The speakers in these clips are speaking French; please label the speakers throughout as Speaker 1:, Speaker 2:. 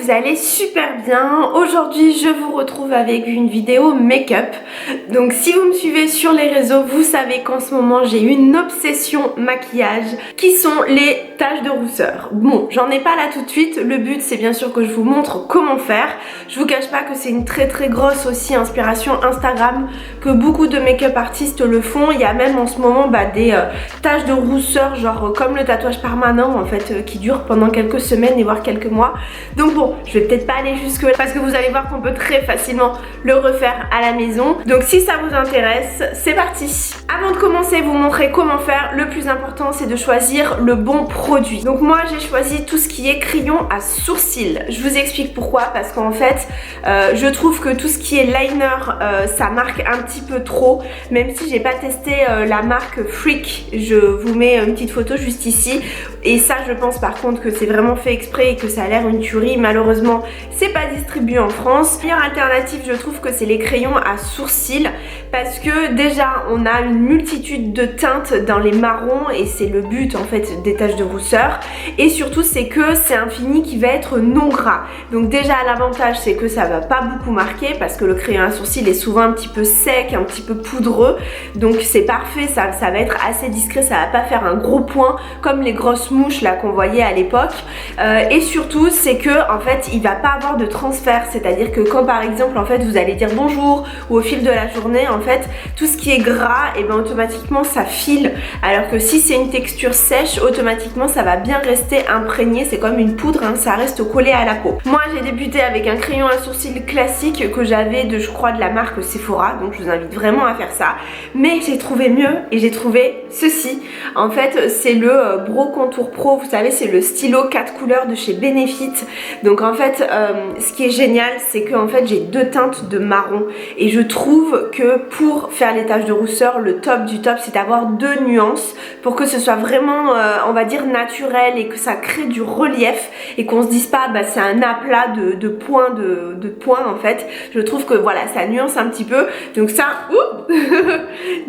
Speaker 1: vous allez super bien. Aujourd'hui je vous retrouve avec une vidéo make-up. Donc si vous me suivez sur les réseaux, vous savez qu'en ce moment j'ai une obsession maquillage qui sont les taches de rousseur. Bon, j'en ai pas là tout de suite, le but c'est bien sûr que je vous montre comment faire. Je vous cache pas que c'est une très grosse aussi inspiration Instagram, que beaucoup de make-up artistes le font. Il y a même en ce moment des taches de rousseur genre comme le tatouage permanent en fait qui dure pendant quelques semaines et voire quelques mois. Donc bon, je vais peut-être pas aller jusque là parce que vous allez voir qu'on peut très facilement le refaire à la maison. Donc si ça vous intéresse, c'est parti. Avant de commencer, vous montrer comment faire, le plus important c'est de choisir le bon produit. Donc moi j'ai choisi tout ce qui est crayon à sourcils. Je vous explique pourquoi, parce qu'en fait je trouve que tout ce qui est liner ça marque un petit peu trop, même si j'ai pas testé la marque Freak. Je vous mets une petite photo juste ici, et ça je pense par contre que c'est vraiment fait exprès et que ça a l'air une tuerie. Malheureusement c'est pas distribué en France. La meilleure alternative je trouve que c'est les crayons à sourcils, parce que déjà on a une multitude de teintes dans les marrons et c'est le but en fait des taches de rousseur, et surtout c'est que c'est un fini qui va être non gras. Donc déjà l'avantage c'est que ça va pas beaucoup marquer, parce que le crayon à sourcils est souvent un petit peu sec, un petit peu poudreux, donc c'est parfait, ça va être assez discret, ça va pas faire un gros point comme les grosses mouches là qu'on voyait à l'époque. Et surtout c'est que en fait il va pas avoir de transfert, c'est-à-dire que quand par exemple en fait vous allez dire bonjour ou au fil de la journée, en fait tout ce qui est gras et automatiquement ça file, alors que si c'est une texture sèche, automatiquement ça va bien rester imprégné, c'est comme une poudre hein, ça reste collé à la peau. Moi j'ai débuté avec un crayon à sourcils classique que j'avais de je crois de la marque Sephora, donc je vous invite vraiment à faire ça, mais j'ai trouvé mieux et j'ai trouvé ceci. En fait c'est le Brow Contour Pro, vous savez c'est le stylo 4 couleurs de chez Benefit. Donc en fait ce qui est génial c'est que en fait j'ai deux teintes de marron, et je trouve que pour faire les taches de rousseur le top du top c'est d'avoir deux nuances pour que ce soit vraiment on va dire naturel et que ça crée du relief et qu'on se dise pas c'est un aplat de points en fait. Je trouve que voilà ça nuance un petit peu, donc ça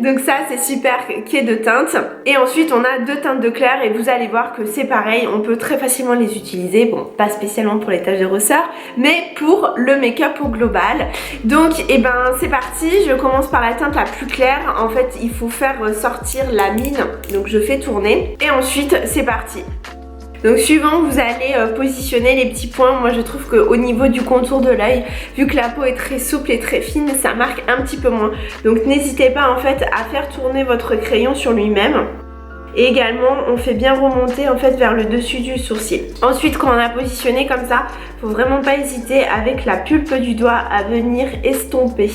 Speaker 1: donc ça c'est super qu'il y ait deux teintes. Et ensuite on a deux teintes de clair, et vous allez voir que c'est pareil, on peut très facilement les utiliser, bon pas spécialement pour les taches de rousseur mais pour le make-up au global. Donc c'est parti, je commence par la teinte la plus claire. En fait il faut faire sortir la mine, donc je fais tourner et ensuite c'est parti. Donc suivant vous allez positionner les petits points. Moi je trouve qu'au niveau du contour de l'œil, vu que la peau est très souple et très fine, ça marque un petit peu moins. Donc n'hésitez pas en fait à faire tourner votre crayon sur lui-même. Et également on fait bien remonter en fait vers le dessus du sourcil. Ensuite quand on a positionné comme ça, faut vraiment pas hésiter avec la pulpe du doigt à venir estomper.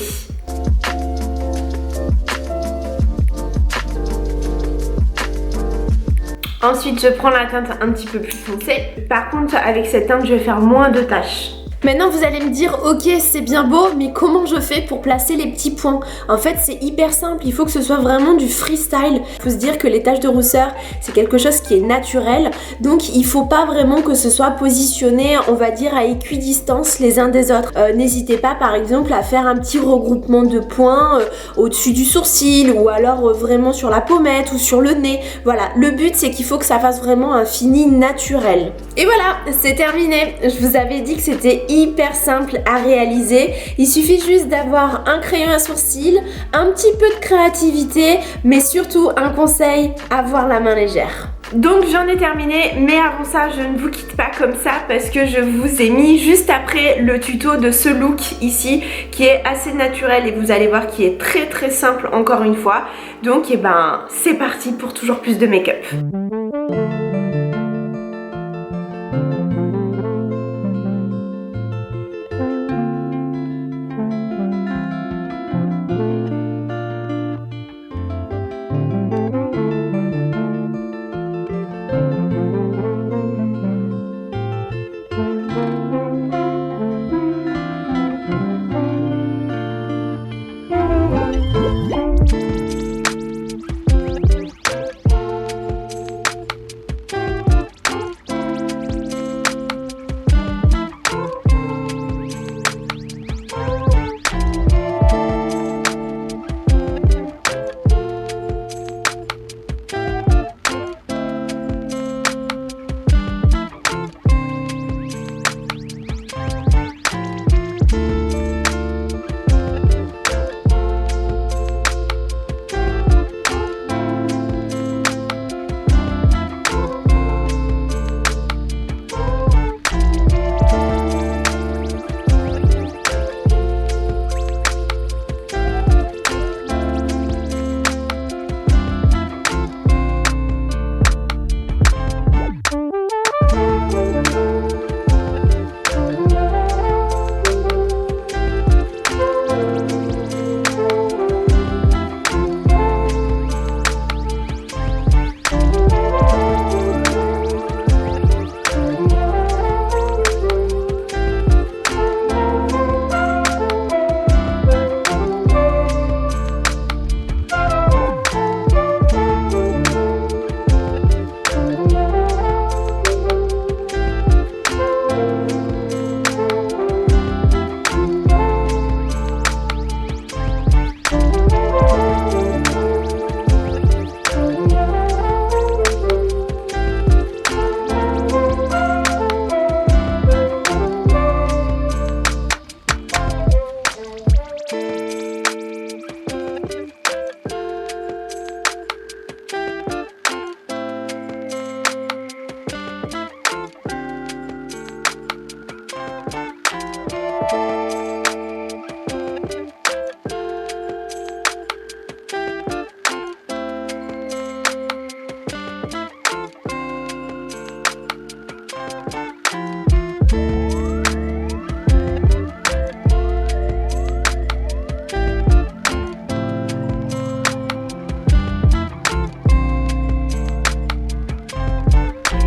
Speaker 1: Ensuite je prends la teinte un petit peu plus foncée. Par contre avec cette teinte je vais faire moins de taches.
Speaker 2: Maintenant vous allez me dire ok c'est bien beau, mais comment je fais pour placer les petits points? En fait c'est hyper simple, il faut que ce soit vraiment du freestyle. Il faut se dire que les taches de rousseur c'est quelque chose qui est naturel, donc il faut pas vraiment que ce soit positionné on va dire à équidistance les uns des autres. N'hésitez pas par exemple à faire un petit regroupement de points au-dessus du sourcil, ou alors vraiment sur la pommette ou sur le nez. Voilà, le but c'est qu'il faut que ça fasse vraiment un fini naturel. Et voilà, c'est terminé. Je vous avais dit que c'était hyper simple à réaliser. Il suffit juste d'avoir un crayon à sourcils, un petit peu de créativité, mais surtout un conseil, avoir la main légère.
Speaker 1: Donc j'en ai terminé, mais avant ça je ne vous quitte pas comme ça, parce que je vous ai mis juste après le tuto de ce look ici qui est assez naturel et vous allez voir qu'il est très simple encore une fois. Donc c'est parti pour toujours plus de make-up.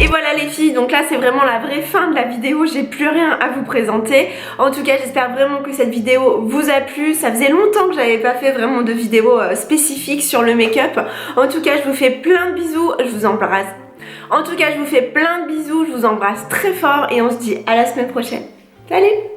Speaker 1: voilà les filles, donc là c'est vraiment la vraie fin de la vidéo, j'ai plus rien à vous présenter. En tout cas j'espère vraiment que cette vidéo vous a plu. Ça faisait longtemps que j'avais pas fait vraiment de vidéo spécifique sur le make-up. En tout cas je vous fais plein de bisous, je vous embrasse. En tout cas je vous fais plein de bisous, je vous embrasse très fort et on se dit à la semaine prochaine. Salut!